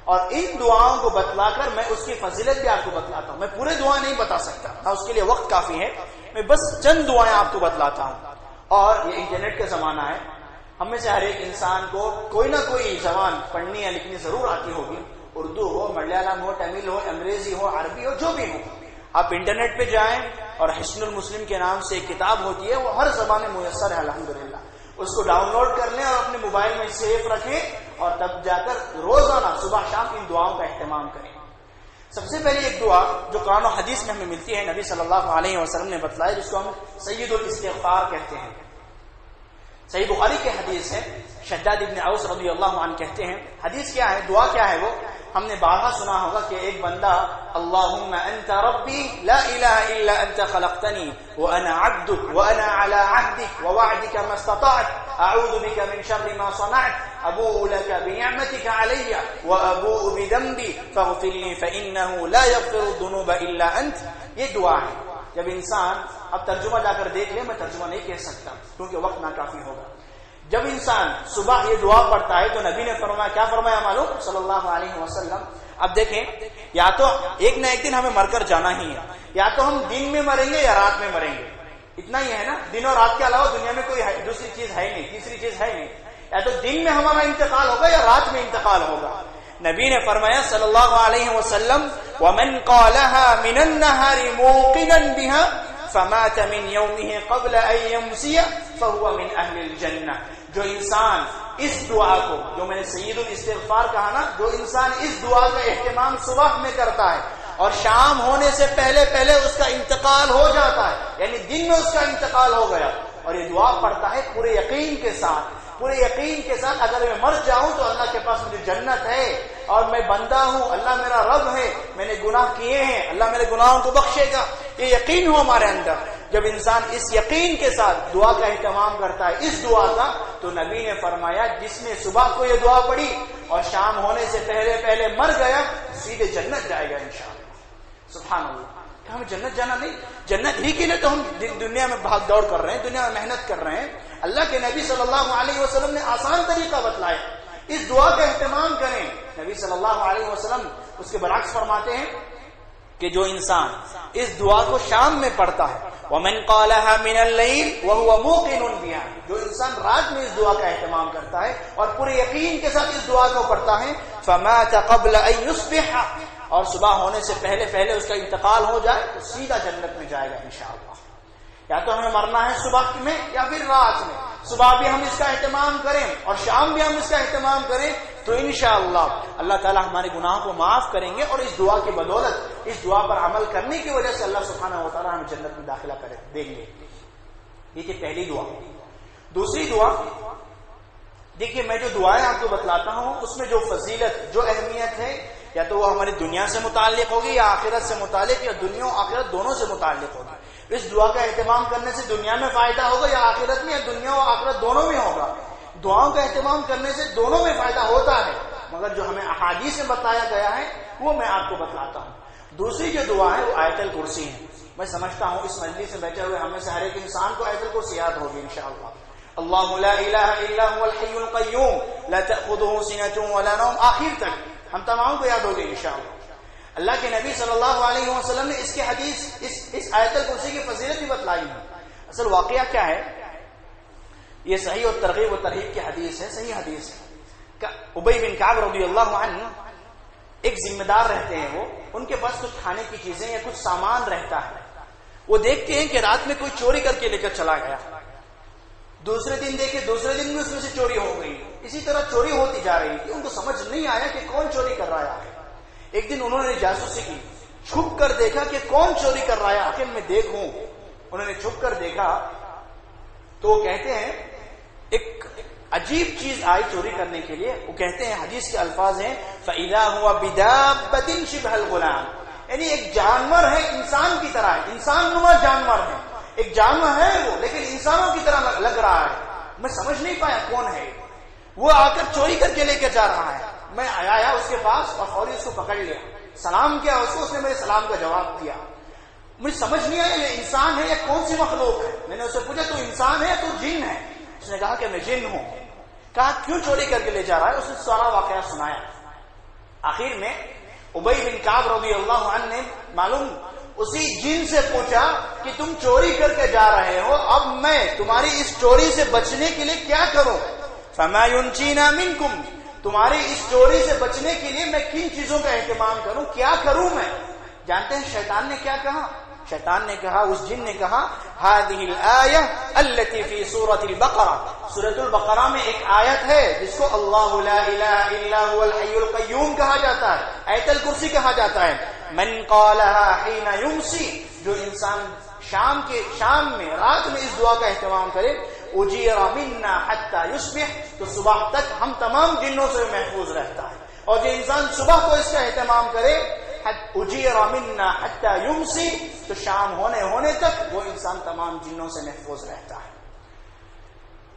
اور ان دعاؤں کو بتلا کر میں اس کی فضیلت بھی آپ کو بتلاتا ہوں۔ میں پورے دعائیں نہیں بتا سکتا، اس کے لیے وقت کافی ہے، میں بس چند دعائیں آپ کو بتلاتا ہوں۔ اور یہ انٹرنیٹ کا زمانہ ہے، ہم میں سے ہر ایک انسان کو کوئی نہ کوئی زبان پڑھنی یا لکھنی ضرور آتی ہوگی، اردو ہو، ملیالم ہو، تمل ہو، انگریزی ہو، عربی ہو، جو بھی ہو۔ آپ انٹرنیٹ پہ جائیں اور حصن المسلم کے نام سے ایک کتاب ہوتی ہے، وہ ہر زبان میں میسر ہے الحمدللہ، اس کو ڈاؤن لوڈ کر لیں اور اپنے موبائل میں سیو رکھیں، اور تب جا کر روزانہ صبح شام ان دعاؤں کا اہتمام کریں۔ سب سے پہلی ایک دعا جو قرآن و حدیث میں ہمیں ملتی ہے، نبی صلی اللہ علیہ وسلم نے بتلایا، جس کو ہم سید الاستغفار کہتے ہیں۔ صحیح بخاری کی حدیث ہے، شداد ابن اوس رضی اللہ عنہ کہتے ہیں، حدیث کیا ہے، دعا کیا ہے وہ ہم نے بارہا سنا ہوگا کہ ایک بندہ اللہم انت ربی لا الہ الا انت خلقتنی وانا عبدک وانا علی عہدک ووعدک ما استطعت اعوذ بک من شر ما صنعت ابوء لک بنعمتک علی وابوء بذنبی فاغفر لی فانہ لا یغفر الذنوب الا انت۔ یہ دعا ہے۔ جب انسان، اب ترجمہ جا کر دیکھ لیں، میں ترجمہ نہیں کہہ سکتا کیونکہ وقت ناکافی ہوگا۔ جب انسان صبح یہ دعا پڑھتا ہے تو نبی نے فرمایا، کیا فرمایا معلوم؟ صلی اللہ علیہ وسلم، اب دیکھیں، یا تو ایک نہ ایک دن ہمیں مر کر جانا ہی ہے، یا تو ہم دن میں مریں گے یا رات میں مریں گے، اتنا ہی ہے نا، دن اور رات کے علاوہ دنیا میں کوئی دوسری چیز ہے نہیں، تیسری چیز ہے نہیں، یا تو دن میں ہمارا انتقال ہوگا یا رات میں انتقال ہوگا۔ نبی نے فرمایا صلی اللہ علیہ وسلم، وَمَنْ قَالَهَا مِنَ النَّهَارِ مُوقِنًا بِهَا فَمَاتَ مِنْ يَوْمِهِ قَبْلَ أَنْ يَمْسِيَ فَهُوَ مِنْ أَهْلِ الْجَنَّةِ۔ جو انسان اس دعا کو، جو میں نے سید الاستغفار کہا نا، جو انسان اس دعا کا اہتمام صبح میں کرتا ہے اور شام ہونے سے پہلے پہلے اس کا انتقال ہو جاتا ہے، یعنی دن میں اس کا انتقال ہو گیا، اور یہ دعا پڑھتا ہے پورے یقین کے ساتھ، پورے یقین کے ساتھ، اگر میں مر جاؤں تو اللہ کے پاس مجھے جنت ہے، اور میں بندہ ہوں، اللہ میرا رب ہے، میں نے گناہ کیے ہیں، اللہ میرے گناہوں کو بخشے گا، یہ یقین ہو ہمارے اندر۔ جب انسان اس یقین کے ساتھ دعا کا اہتمام کرتا ہے، اس دعا کا، تو نبی نے فرمایا جس نے صبح کو یہ دعا پڑھی اور شام ہونے سے پہلے پہلے مر گیا، سیدھے جنت جائے گا انشاءاللہ۔ سبحان اللہ، کہ ہمیں جنت جانا نہیں، جنت ہی کے لیے تو ہم دنیا میں بھاگ دوڑ کر رہے ہیں، دنیا میں محنت کر رہے ہیں۔ اللہ کے نبی صلی اللہ علیہ وسلم نے آسان طریقہ بتلایا، اس دعا کا اہتمام کریں۔ نبی صلی اللہ علیہ وسلم اس کے برعکس فرماتے ہیں کہ جو انسان اس دعا کو شام میں پڑھتا ہے ومن قالها من الليل وهو موقن بها، جو انسان رات میں اس دعا کا اہتمام کرتا ہے اور پورے یقین کے ساتھ اس دعا کو پڑھتا ہے، فمات قبل ان يصبح، اور صبح ہونے سے پہلے پہلے اس کا انتقال ہو جائے تو سیدھا جنت میں جائے گا انشاءاللہ۔ یا تو ہمیں مرنا ہے صبح میں یا پھر رات میں، صبح بھی ہم اس کا اہتمام کریں اور شام بھی ہم اس کا اہتمام کریں تو انشاءاللہ اللہ تعالی ہمارے گناہوں کو معاف کریں گے، اور اس دعا کی بدولت، اس دعا پر عمل کرنے کی وجہ سے اللہ سبحانہ و تعالی ہمیں جنت میں داخلہ دیں گے۔ یہ تھی پہلی دعا۔ دوسری دعا، دیکھیے میں جو دعائیں آپ کو بتلاتا ہوں اس میں جو فضیلت، جو اہمیت ہے، یا تو وہ ہماری دنیا سے متعلق ہوگی یا آخرت سے متعلق، یا دنیا و آخرت دونوں سے متعلق ہوگی۔ اس دعا کا اہتمام کرنے سے دنیا میں فائدہ ہوگا یا آخرت میں، یا دنیا و آخرت دونوں میں ہوگا۔ دعاؤں کا اہتمام کرنے سے دونوں میں فائدہ ہوتا ہے، مگر جو ہمیں احادیث میں بتایا گیا ہے وہ میں آپ کو بتلاتا ہوں۔ دوسری جو دعا ہے وہ آیت الکرسی ہے۔ میں سمجھتا ہوں اس مجلس میں بیٹھے ہوئے ہم میں سے ہر ایک انسان کو آیت الکرسی یاد ہوگی انشاءاللہ۔ اللہ لا الہ الا هو الحی القیوم لا تأخذه سنة ولا نوم، آخر تک ہم تمام کو یاد ہوگی انشاءاللہ۔ اللہ کے نبی صلی اللہ علیہ وسلم نے اس کی حدیث، اس آیت الکرسی کی فضیلت بھی بتلائی ہے۔ اصل واقعہ کیا ہے، یہ صحیح اور ترغیب و ترہیب کی حدیث ہے، صحیح حدیث ہے۔ ابی بن کعب رضی اللہ عنہ ایک ذمہ دار رہتے ہیں، وہ ان کے پاس کچھ کھانے کی چیزیں یا کچھ سامان رہتا ہے، وہ دیکھتے ہیں کہ رات میں کوئی چوری کر کے لے کر چلا گیا، دوسرے دن دیکھے دوسرے دن بھی اس میں سے چوری ہو گئی، اسی طرح چوری ہوتی جا رہی تھی، ان کو سمجھ نہیں آیا کہ کون چوری کر رہا ہے۔ ایک دن انہوں نے جاسوسی کی، چھپ کر دیکھا کہ کون چوری کر رہا ہے، آخر میں دیکھوں۔ انہوں نے چھپ کر دیکھا تو وہ کہتے ہیں ایک عجیب چیز آئی چوری کرنے کے لیے، وہ کہتے ہیں حدیث کے الفاظ ہیں فَإِذَا هُوَ بِدَابَّةٍ شِبْهَ الْغُلَامِ، یعنی ایک جانور ہے، انسان کی طرح ہے، انسان نما جانور ہے، ایک جانور ہے وہ لیکن انسانوں کی طرح لگ رہا ہے۔ میں سمجھ نہیں پایا کون ہے، وہ آ کر چوری کر کے لے کے جا رہا ہے۔ میں آیا اس کے پاس اور فوری اس کو پکڑ لیا، سلام کیا اس کو، اس نے میرے سلام کا جواب دیا۔ مجھے سمجھ نہیں آیا یہ انسان ہے یا کون سی مخلوق ہے۔ میں نے اسے پوچھا تو انسان ہے یا تو جن ہے؟ اس نے کہا کہ میں جن ہوں۔ کہا کیوں چوری کر کے لے جا رہا ہے؟ اس نے سارا واقعہ سنایا۔ آخر میں ابی بن کعب رضی اللہ عنہ نے معلوم اسی جن سے پوچھا کہ تم چوری کر کے جا رہے ہو، اب میں تمہاری اس چوری سے بچنے کے لیے کیا کروں؟ فما ينجينا منكم، تمہاری اس چوری سے بچنے کے لیے میں کن چیزوں کا اہتمام کروں، کیا کروں میں؟ جانتے ہیں شیطان نے کیا کہا؟ شیطان نے کہا، اس جن نے کہا هذه الآية التي في سورة البقرة، سورۃ البقرہ میں ایک آیت ہے جس کو اللہ لا الہ الا هو الحی القیوم کہا جاتا ہے، آیت الکرسی کہا جاتا ہے۔ من قالها حين يمسي، جو انسان شام میں رات میں اس دعا کا اہتمام کرے، اجیر منا حتى يصبح، تو صبح تک ہم تمام جنوں سے محفوظ رہتا ہے۔ اور جو انسان صبح کو اس کا اہتمام کرے، اجیر منا حتى يمسي، تو شام ہونے تک وہ انسان تمام جنوں سے محفوظ رہتا ہے۔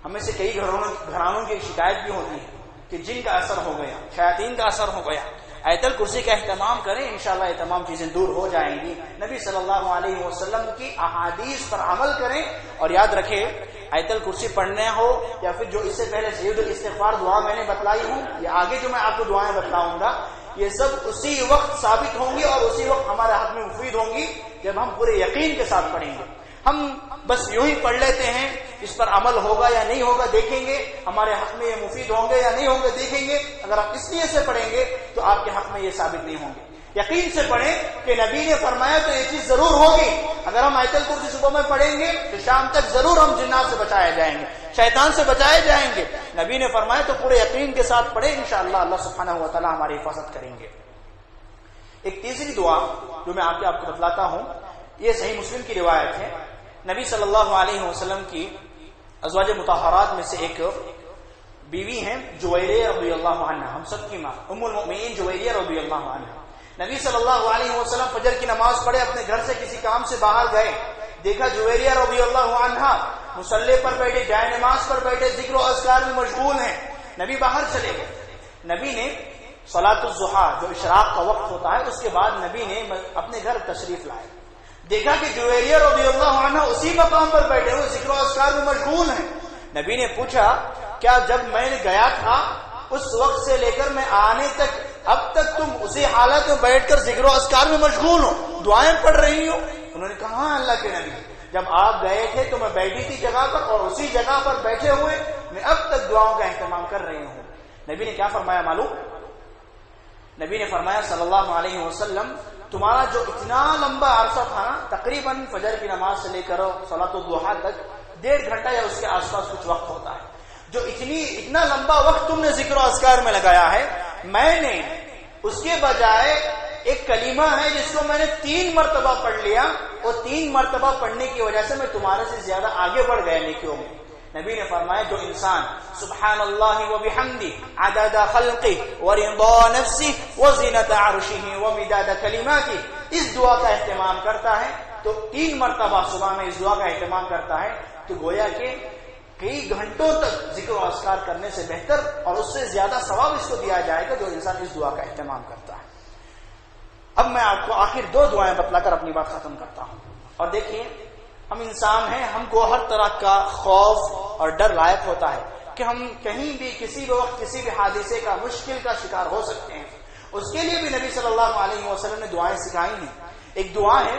ہمیں سے کئی گھرانوں کی شکایت بھی ہوتی ہے کہ جن کا اثر ہو گیا، شیاطین کا اثر ہو گیا۔ آیت الکرسی کا اہتمام کریں، انشاءاللہ یہ تمام چیزیں دور ہو جائیں گی۔ نبی صلی اللہ علیہ وسلم کی احادیث پر عمل کریں، اور یاد رکھیں آیت الکرسی پڑھنا ہو یا پھر جو اس سے پہلے سید الاستغفار دعا میں نے بتلائی ہوں، یا آگے جو میں آپ کو دعائیں بتلاؤں گا، یہ سب اسی وقت ثابت ہوں گی اور اسی وقت ہمارے حق میں مفید ہوں گی جب ہم پورے یقین کے ساتھ پڑھیں گے۔ ہم بس یوں ہی پڑھ لیتے ہیں، اس پر عمل ہوگا یا نہیں ہوگا دیکھیں گے، ہمارے حق میں یہ مفید ہوں گے یا نہیں ہوں گے دیکھیں گے۔ اگر آپ اس لیے سے پڑھیں گے تو آپ کے حق میں یہ ثابت نہیں ہوں گے۔ یقین سے پڑھیں کہ نبی نے فرمایا تو یہ چیز ضرور ہوگی۔ اگر ہم آیت الکرسی صبح میں پڑھیں گے تو شام تک ضرور ہم جنات سے بچائے جائیں گے، شیطان سے بچائے جائیں گے۔ نبی نے فرمایا تو پورے یقین کے ساتھ پڑھیں، انشاءاللہ اللہ سبحانہ و تعالی ہماری حفاظت کریں گے۔ ایک تیسری دعا جو میں آپ کو بتلاتا ہوں، یہ صحیح مسلم کی روایت ہے۔ نبی صلی اللہ علیہ وسلم کی ازواج مطہرات میں سے ایک بیوی ہیں جویریہ رضی اللہ عنہ، ہم سب کی ماں ام المؤمنین جویریہ رضی اللہ عنہ۔ نبی صلی اللہ علیہ وسلم فجر کی نماز پڑھے، اپنے گھر سے کسی کام سے باہر گئے، دیکھا جویریہ رضی اللہ عنہ مصلی پر بیٹھے، جائے نماز پر بیٹھے، ذکر و اذکار میں مشغول ہیں۔ نبی باہر چلے گئے۔ نبی نے صلاۃ الضحیٰ جو اشراق کا وقت ہوتا ہے، اس کے بعد نبی نے اپنے گھر تشریف لائے، دیکھا کہ جویریہ رضی اللہ عنہ اسی مقام پر بیٹھے ہوئے ذکر و اذکار میں مشغول ہیں۔ نبی نے پوچھا کیا جب میں نے گیا تھا اس وقت سے لے کر میں آنے تک اب تک تم اسی حالت میں بیٹھ کر ذکر و اذکار میں مشغول ہو، دعائیں پڑھ رہی ہو؟ انہوں نے کہا ہاں اللہ کے نبی۔ جب آپ گئے تھے تو میں بیٹھی تھی جگہ پر، اور اسی جگہ پر بیٹھے ہوئے میں اب تک دعاؤں کا اہتمام کر رہی ہوں۔ نبی نے کیا فرمایا معلوم؟ نبی نے فرمایا صلی اللہ علیہ وسلم، تمہارا جو اتنا لمبا عرصہ تھا نا، تقریباً فجر کی نماز سے لے کر صلاۃ الضحیٰ تک 1.5 گھنٹہ یا اس کے آس پاس کچھ وقت ہوتا ہے، جو اتنا لمبا وقت تم نے ذکر و اذکار میں لگایا ہے، میں نے اس کے بجائے ایک کلمہ ہے جس کو میں نے 3 مرتبہ پڑھ لیا، اور 3 مرتبہ پڑھنے کی وجہ سے میں تمہارے سے زیادہ آگے بڑھ گیا نیکیوں میں۔ نبی نے فرمایا جو انسان سبحان اللہ و بحمدہ عدد خلقہ ورضا نفسہ وزنۃ عرشہ ومداد کلماتہ، اس دعا کا اہتمام کرتا ہے، تو 3 مرتبہ صبح میں اس دعا کا اہتمام کرتا ہے، تو گویا کہ کئی گھنٹوں تک ذکر و اذکار کرنے سے بہتر اور اس سے زیادہ ثواب اس کو دیا جائے گا جو انسان اس دعا کا اہتمام کرتا ہے۔ اب میں آپ کو آخر 2 دعائیں بتلا کر اپنی بات ختم کرتا ہوں۔ اور دیکھیے، ہم انسان ہیں، ہم کو ہر طرح کا خوف اور ڈر لاحق ہوتا ہے کہ ہم کہیں بھی کسی بھی وقت کسی بھی حادثے کا، مشکل کا شکار ہو سکتے ہیں۔ اس کے لیے بھی نبی صلی اللہ علیہ وسلم نے دعائیں سکھائی ہیں۔ ایک دعا ہے،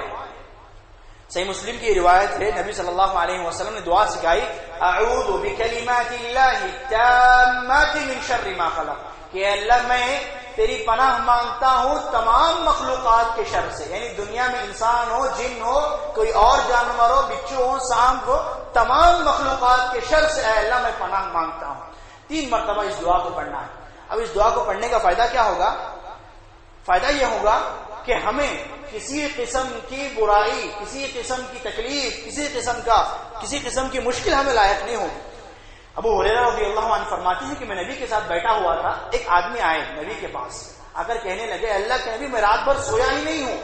صحیح مسلم کی روایت ہے، نبی صلی اللہ علیہ وسلم نے دعا سکھائی، اعوذ بکلمات اللہ التامات من شر ما خلق، کہ اللہ میں تیری پناہ مانگتا ہوں تمام مخلوقات کے شر سے، یعنی دنیا میں انسان ہو، جن ہو، کوئی اور جانور ہو، بچھو ہو، سانپ ہو، تمام مخلوقات کے شر سے اے اللہ میں پناہ مانگتا ہوں۔ 3 مرتبہ اس دعا کو پڑھنا ہے۔ اب اس دعا کو پڑھنے کا فائدہ کیا ہوگا؟ فائدہ یہ ہوگا کہ ہمیں کسی قسم کی برائی، کسی قسم کی تکلیف، کسی قسم کی مشکل ہمیں لاحق نہیں ہوگی۔ ابو ہریرہ رضی اللہ عنہ فرماتے ہیں کہ میں نبی کے ساتھ بیٹھا ہوا تھا، ایک آدمی آئے نبی کے پاس، آ کر کہنے لگے اللہ کے نبی میں رات بھر سویا ہی نہیں ہوں۔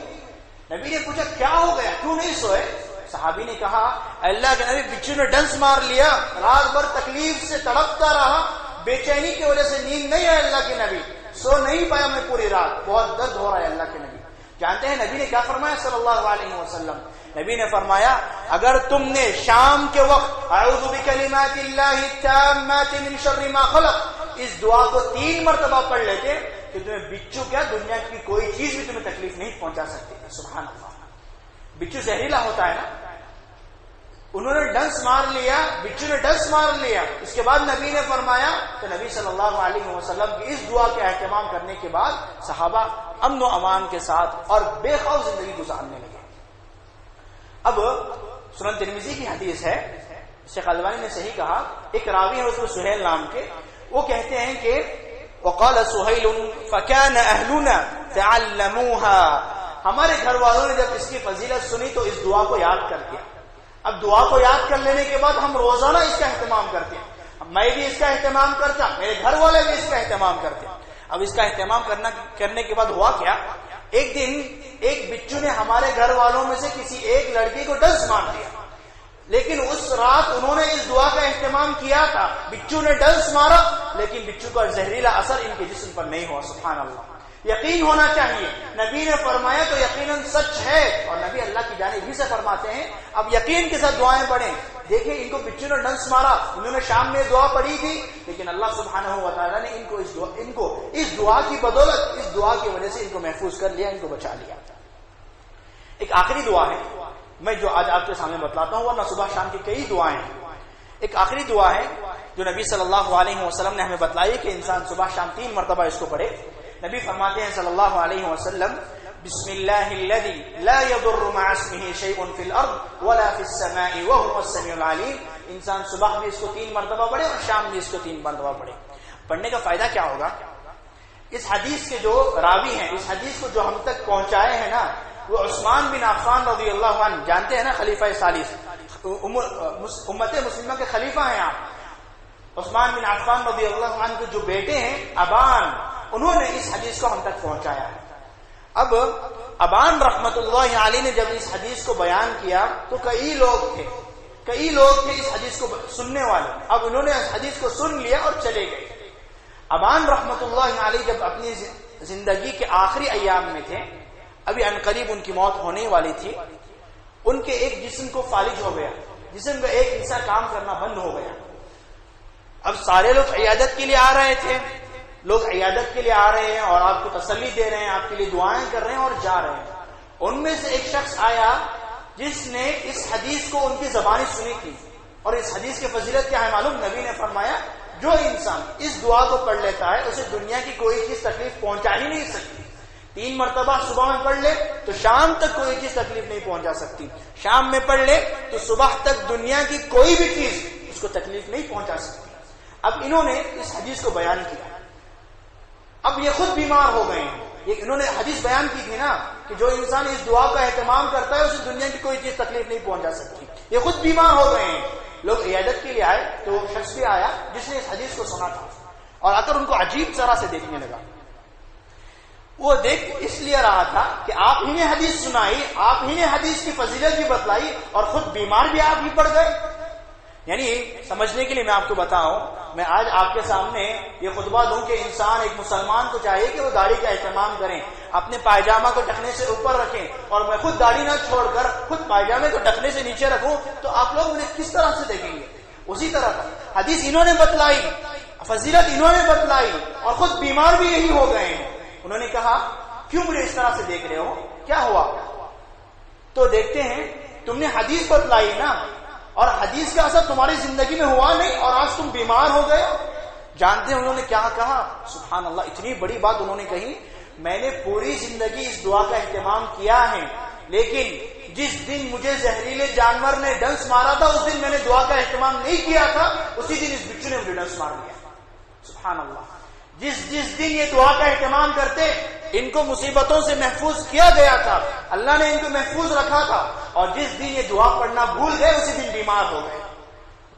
نبی نے پوچھا کیا ہو گیا، کیوں نہیں سوئے؟ صحابی نے کہا اللہ کے نبی بچھو نے ڈنس مار لیا، رات بھر تکلیف سے تڑپتا رہا، بے چینی کی وجہ سے نیند نہیں ہے، اللہ کے نبی سو نہیں پایا میں پوری رات، بہت درد ہو رہا ہے۔ اللہ کے نبی جانتے ہیں نبی نے کیا فرمایا صلی اللہ علیہ وسلم؟ نبی نے فرمایا اگر تم نے شام کے وقت اعوذ بکلمات اللہ التامات من شر ما خلق اس دعا کو 3 مرتبہ پڑھ لیتے کہ تمہیں بچھو کیا، دنیا کی کوئی چیز بھی تمہیں تکلیف نہیں پہنچا سکتی۔ سبحان اللہ، بچھو زہریلا ہوتا ہے نا، انہوں نے ڈنس مار لیا، بچھو نے ڈنس مار لیا، اس کے بعد نبی نے فرمایا، تو نبی صلی اللہ علیہ وسلم کی اس دعا کے اہتمام کرنے کے بعد صحابہ امن و امان کے ساتھ اور بے خوف زندگی گزارنے لگے۔ اب سنن ترمذی کی حدیث ہے، شیخ البانی نے صحیح کہا، ایک راوی ہے اس میں سہیل نام کے، وہ کہتے ہیں کہ وقال سہیل فكان اهلنا تعلموها، ہمارے گھر والوں نے جب اس کی فضیلت سنی تو اس دعا کو یاد کر دیا۔ اب دعا کو یاد کر لینے کے بعد ہم روزانہ اس کا اہتمام کرتے ہیں، میں بھی اس کا اہتمام کرتا، میرے گھر والے بھی اس کا اہتمام کرتے۔ اب اس کا اہتمام کرنے کے بعد ہوا کیا، ایک دن ایک بچو نے ہمارے گھر والوں میں سے کسی ایک لڑکی کو ڈنس مار دیا، لیکن اس رات انہوں نے اس دعا کا اہتمام کیا تھا، بچو نے ڈنس مارا لیکن بچو کا زہریلا اثر ان کے جسم پر نہیں ہوا۔ سبحان اللہ، یقین ہونا چاہیے، نبی نے فرمایا تو یقیناً سچ ہے، اور نبی اللہ کی جانب ہی سے فرماتے ہیں۔ اب یقین کے ساتھ دعائیں پڑھیں، دیکھیں ان کو بچوں نے ڈنس مارا، انہوں نے شام میں دعا پڑھی تھی، لیکن اللہ سبحانہ و تعالیٰ نے ان کو اس دعا کی بدولت، اس دعا کی وجہ سے ان کو محفوظ کر لیا، ان کو بچا لیا۔ ایک آخری دعا ہے میں جو آج آپ کے سامنے بتلاتا ہوں، ورنہ صبح شام کی کئی دعائیں ہیں۔ ایک آخری دعا ہے جو نبی صلی اللہ علیہ وسلم نے ہمیں بتلائی کہ انسان صبح شام 3 مرتبہ اس کو پڑھے۔ نبی فرماتے ہیں صلی اللہ علیہ وسلم بسم اللہ الذی لا یضر مع اسمہ شیء فی الارض ولا فی السماء وهو السمیع العلیم، انسان صبح بھی اس کو 3 مرتبہ پڑھے اور شام بھی اس کو 3 مرتبہ پڑھے۔ پڑھنے کا فائدہ کیا ہوگا؟ اس حدیث کے جو راوی ہیں، اس حدیث کو جو ہم تک پہنچائے ہیں نا، وہ عثمان بن عفان رضی اللہ عنہ، جانتے ہیں نا خلیفہ ثالث، امت مسلمہ کے خلیفہ ہیں آپ۔ عثمان بن عفان رضی اللہ عنہ کے جو بیٹے ہیں ابان، انہوں نے اس حدیث کو ہم تک پہنچایا ہے۔ اب ابان رحمت اللہ علیہ نے جب اس حدیث کو بیان کیا تو کئی لوگ تھے اس حدیث کو سننے والے، اب انہوں نے اس حدیث کو سن لیا اور چلے گئے۔ ابان رحمت اللہ علیہ جب اپنی زندگی کے آخری ایام میں تھے، ابھی عنقریب ان کی موت ہونے والی تھی، ان کے ایک جسم کو فالج ہو گیا، جسم کا ایک حصہ کام کرنا بند ہو گیا۔ اب سارے لوگ عیادت کے لیے آ رہے تھے، لوگ عیادت کے لیے آ رہے ہیں اور آپ کو تسلی دے رہے ہیں، آپ کے لیے دعائیں کر رہے ہیں اور جا رہے ہیں۔ ان میں سے ایک شخص آیا جس نے اس حدیث کو ان کی زبانی سنی تھی. اور اس حدیث کی فضیلت کیا ہے معلوم؟ نبی نے فرمایا جو انسان اس دعا کو پڑھ لیتا ہے اسے دنیا کی کوئی چیز تکلیف پہنچا ہی نہیں سکتی. 3 مرتبہ صبح میں پڑھ لے تو شام تک کوئی چیز تکلیف نہیں پہنچا سکتی. شام میں پڑھ لے تو صبح تک دنیا کی کوئی بھی چیز اس کو تکلیف نہیں پہنچا سکتی. اب انہوں نے اس حدیث کو بیان کیا. اب یہ خود بیمار ہو گئے ہیں. یہ انہوں نے حدیث بیان کی تھی نا کہ جو انسان اس دعا کا اہتمام کرتا ہے اسے دنیا کی کوئی چیز تکلیف نہیں پہنچا سکتی. یہ خود بیمار ہو گئے ہیں. لوگ عیادت کے لیے آئے تو شخص بھی آیا جس نے اس حدیث کو سنا تھا اور آ کر ان کو عجیب طرح سے دیکھنے لگا. وہ دیکھ اس لیے رہا تھا کہ آپ ہی نے حدیث سنائی, آپ ہی نے حدیث کی فضیلت بھی بتلائی اور خود بیمار بھی آپ ہی پڑ گئے. یعنی سمجھنے کے لیے میں آپ کو بتاؤں, میں آج آپ کے سامنے یہ خطبہ دوں کہ انسان ایک مسلمان کو چاہیے کہ وہ داڑھی کا اہتمام کریں, اپنے پائجامہ کو ٹخنے سے اوپر رکھیں, اور میں خود داڑھی نہ چھوڑ کر خود پائجامے کو ٹخنے سے نیچے رکھوں تو آپ لوگ انہیں کس طرح سے دیکھیں گے؟ اسی طرح کا حدیث انہوں نے بتلائی, فضیلت انہوں نے بتلائی اور خود بیمار بھی یہی ہو گئے ہیں. انہوں نے کہا کیوں مجھے اس طرح سے دیکھ رہے ہو, کیا ہوا؟ تو دیکھتے ہیں تم نے حدیث بتلائی نا, اور حدیث کا اثر تمہاری زندگی میں ہوا نہیں اور آج تم بیمار ہو گئے. جانتے ہیں انہوں نے کیا کہا؟ سبحان اللہ, اتنی بڑی بات انہوں نے کہی, میں نے پوری زندگی اس دعا کا اہتمام کیا ہے, لیکن جس دن مجھے زہریلے جانور نے ڈنس مارا تھا اس دن میں نے دعا کا اہتمام نہیں کیا تھا, اسی دن اس بچو نے مجھے ڈنس مار دیا. سبحان اللہ. جس دن یہ دعا کا اہتمام کرتے ان کو مصیبتوں سے محفوظ کیا گیا تھا, اللہ نے ان کو محفوظ رکھا تھا, اور جس دن یہ دعا پڑھنا بھول گئے اسی دن بیمار ہو گئے.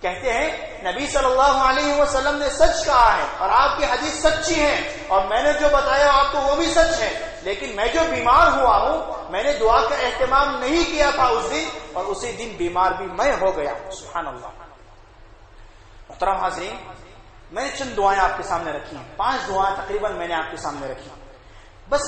کہتے ہیں نبی صلی اللہ علیہ وسلم نے سچ کہا ہے اور آپ کی حدیث سچی ہے, اور میں نے جو بتایا آپ کو وہ بھی سچ ہے, لیکن میں جو بیمار ہوا ہوں میں نے دعا کا اہتمام نہیں کیا تھا اس دن, اور اسی دن بیمار بھی میں ہو گیا. سبحان اللہ. محترم حاضرین, میں نے چند دعائیں آپ کے سامنے رکھی ہیں, 5 دعائیں تقریباً میں نے آپ کے سامنے رکھی. بس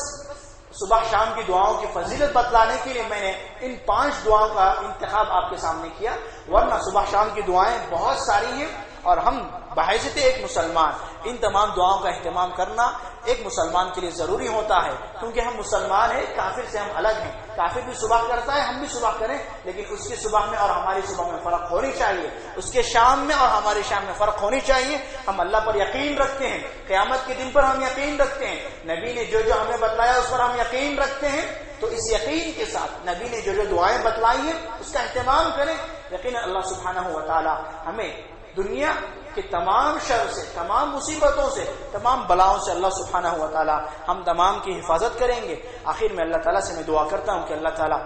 صبح شام کی دعاؤں کی فضیلت بتلانے کے لیے میں نے ان 5 دعاؤں کا انتخاب آپ کے سامنے کیا, ورنہ صبح شام کی دعائیں بہت ساری ہیں, اور ہم بحیثیت ایک مسلمان ان تمام دعاؤں کا اہتمام کرنا ایک مسلمان کے لیے ضروری ہوتا ہے, کیونکہ ہم مسلمان ہیں, کافر سے ہم الگ ہیں. کافر بھی صبح کرتا ہے, ہم بھی صبح کریں, لیکن اس کی صبح میں اور ہماری صبح میں فرق ہونی چاہیے, اس کے شام میں اور ہماری شام میں فرق ہونی چاہیے. ہم اللہ پر یقین رکھتے ہیں, قیامت کے دن پر ہم یقین رکھتے ہیں, نبی نے جو جو ہمیں بتلایا اس پر ہم یقین رکھتے ہیں. تو اس یقین کے ساتھ نبی نے جو جو دعائیں بتلائی ہیں اس کا اہتمام کریں. یقینا اللہ سبحانہ و تعالی ہمیں دنیا کہ تمام شر سے, تمام مصیبتوں سے, تمام بلاؤں سے اللہ سبحانہ و تعالی ہم تمام کی حفاظت کریں گے. آخر میں اللہ تعالیٰ سے میں دعا کرتا ہوں کہ اللہ تعالیٰ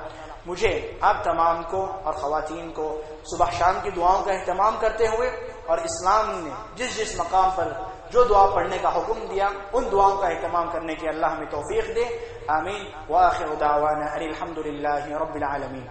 مجھے آپ تمام کو اور خواتین کو صبح شام کی دعاؤں کا اہتمام کرتے ہوئے, اور اسلام نے جس جس مقام پر جو دعا پڑھنے کا حکم دیا ان دعاؤں کا اہتمام کرنے کی اللہ ہمیں توفیق دے. آمین. وآخر دعوانا ان الحمد للہ رب العالمین.